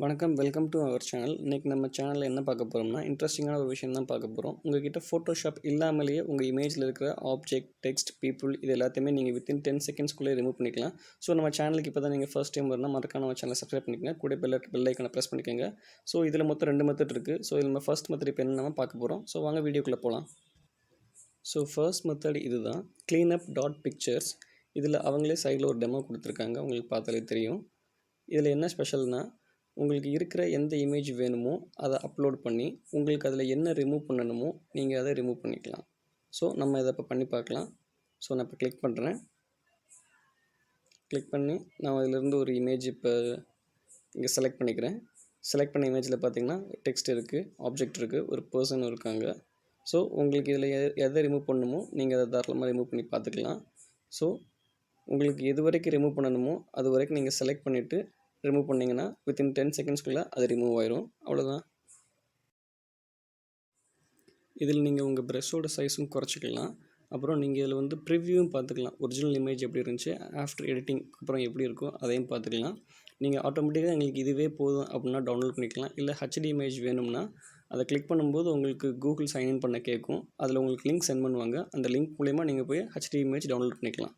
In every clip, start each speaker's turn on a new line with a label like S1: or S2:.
S1: வணக்கம், welcome to our channel. இன்றைக்கி நம்ம சேனலில் என்ன பார்க்க போகிறோம்னா, இன்ட்ரெஸ்டிங்கான ஒரு விஷயம் தான் பார்க்க போகிறோம். உங்கள்கிட்ட ஃபோட்டோஷாப் இல்லாமலேயே உங்கள் இமேஜில் இருக்கிற ஆப்ஜெக்ட், டெக்ஸ்ட், பீப்புள் இது எல்லாத்தையுமே நீங்கள் வித்தின் 10 செகண்ட்ஸ்குள்ளே ரிமூவ் பண்ணிக்கலாம். ஸோ நம்ம சேனலுக்கு இப்போ தான் நீங்கள் ஃபர்ஸ்ட் டைம் வரணும், மறக்காம நம்ம சேனலை சப்ஸ்கிரைப் பண்ணிக்கோங்க. கூட பெல் ஐக்கனை ப்ரெஸ் பண்ணிக்கோங்க. ஸோ இதில் மொத்தம் 2 மெத்தட் இருக்குது. ஸோ இதில் நம்ம ஃபர்ஸ்ட் மெத்தட் இப்போ என்ன நம்ம பார்க்க போகிறோம். ஸோ வாங்க வீடியோக்குள்ளே போகலாம். ஸோ ஃபர்ஸ்ட் மெத்தட் இது தான், cleanup.pictures. இதில் அவங்களே சைடில் ஒரு டெமோ கொடுத்துருக்காங்க, உங்களுக்கு பார்த்தாலே தெரியும். இதில் என்ன ஸ்பெஷல்னால், உங்களுக்கு இருக்கிற எந்த இமேஜ் வேணுமோ அதை அப்லோட் பண்ணி உங்களுக்கு அதில் என்ன ரிமூவ் பண்ணணுமோ நீங்கள் அதை ரிமூவ் பண்ணிக்கலாம். ஸோ நம்ம இதை இப்போ பண்ணி பார்க்கலாம். ஸோ நான் இப்போ கிளிக் பண்ணுறேன். கிளிக் பண்ணி நான் அதிலிருந்து ஒரு இமேஜ் இப்போ இங்கே செலக்ட் பண்ணிக்கிறேன். செலக்ட் பண்ண இமேஜில் பார்த்திங்கன்னா டெக்ஸ்ட் இருக்குது, ஆப்ஜெக்ட் இருக்குது, ஒரு பர்சன் இருக்காங்க. ஸோ உங்களுக்கு இதில் எதை ரிமூவ் பண்ணணுமோ நீங்கள் அதை தாராளமாக ரிமூவ் பண்ணி பார்த்துக்கலாம். ஸோ உங்களுக்கு எது வரைக்கும் ரிமூவ் பண்ணணுமோ அது வரைக்கும் நீங்கள் செலக்ட் பண்ணிவிட்டு ரிமூவ் பண்ணிங்கன்னா வித்தின் 10 செகண்ட்ஸ்குள்ளே அது ரிமூவ் ஆயிரும். அவ்வளோதான். இதில் நீங்கள் உங்கள் ப்ரெஷ்ஷோட சைஸும் குறைச்சிக்கலாம். அப்புறம் நீங்கள் இதில் வந்து ப்ரிவ்யூவும் பார்த்துக்கலாம். ஒரிஜினல் இமேஜ் எப்படி இருந்துச்சு, ஆஃப்டர் எடிட்டிங் அப்புறம் எப்படி இருக்கோ அதையும் பார்த்துக்கலாம். நீங்கள் ஆட்டோமேட்டிக்காக எங்களுக்கு இதுவே போதும் அப்படின்னா டவுன்லோட் பண்ணிக்கலாம். இல்லை ஹெச்டி இமேஜ் வேணும்னா அதை கிளிக் பண்ணும்போது உங்களுக்கு கூகுள் சைன்இன் பண்ண கேட்கும். அதில் உங்களுக்கு லிங்க் சென்ட் பண்ணுவாங்க. அந்த லிங்க் மூலயமா நீங்கள் போய் ஹெச்டி இமேஜ் டவுன்லோட் பண்ணிக்கலாம்.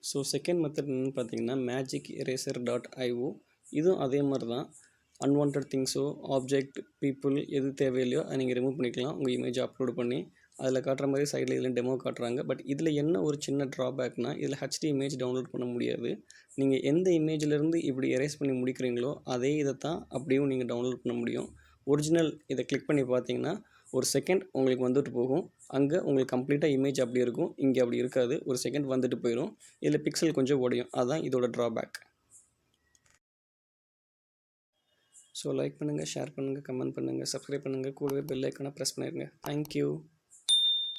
S1: ஸோ செகண்ட் மெத்தட் என்னென்னு பார்த்தீங்கன்னா magicerasr.io. இதுவும் அதே மாதிரி தான். அன்வான்ட் திங்ஸோ, ஆப்ஜெக்ட், பீப்புள் எது தேவையில்லையோ அதை நீங்கள் ரிமூவ் பண்ணிக்கலாம். உங்கள் இமேஜை அப்லோட் பண்ணி அதில் காட்டுற மாதிரி சைடில் இதில் டெமோ காட்டுறாங்க. பட் இதில் என்ன ஒரு சின்ன ட்ராபேக்னால், இதில் ஹெச்டி இமேஜ் டவுன்லோட் பண்ண முடியாது. நீங்கள் எந்த இமேஜிலேருந்து இப்படி எரேஸ் பண்ணி முடிக்கிறீங்களோ அதே இதை தான் அப்படியும் நீங்கள் டவுன்லோட் பண்ண முடியும். ஒரிஜினல் இதை கிளிக் பண்ணி பார்த்தீங்கன்னா ஒரு செகண்ட் உங்களுக்கு வந்துட்டு போகும். அங்கே உங்களுக்கு கம்ப்ளீட்டாக இமேஜ் அப்படி இருக்கும், இங்கே அப்படி இருக்காது. ஒரு செகண்ட் வந்துட்டு போயிடும். இதில் பிக்சல் கொஞ்சம் உடையும். அதுதான் இதோட ட்ராபேக். ஸோ லைக் பண்ணுங்கள், ஷேர் பண்ணுங்கள், கமெண்ட் பண்ணுங்கள், சப்ஸ்கிரைப் பண்ணுங்கள், கூடவே பெல் ஐக்கானை ப்ரெஸ் பண்ணிடுங்க. தேங்க்யூ.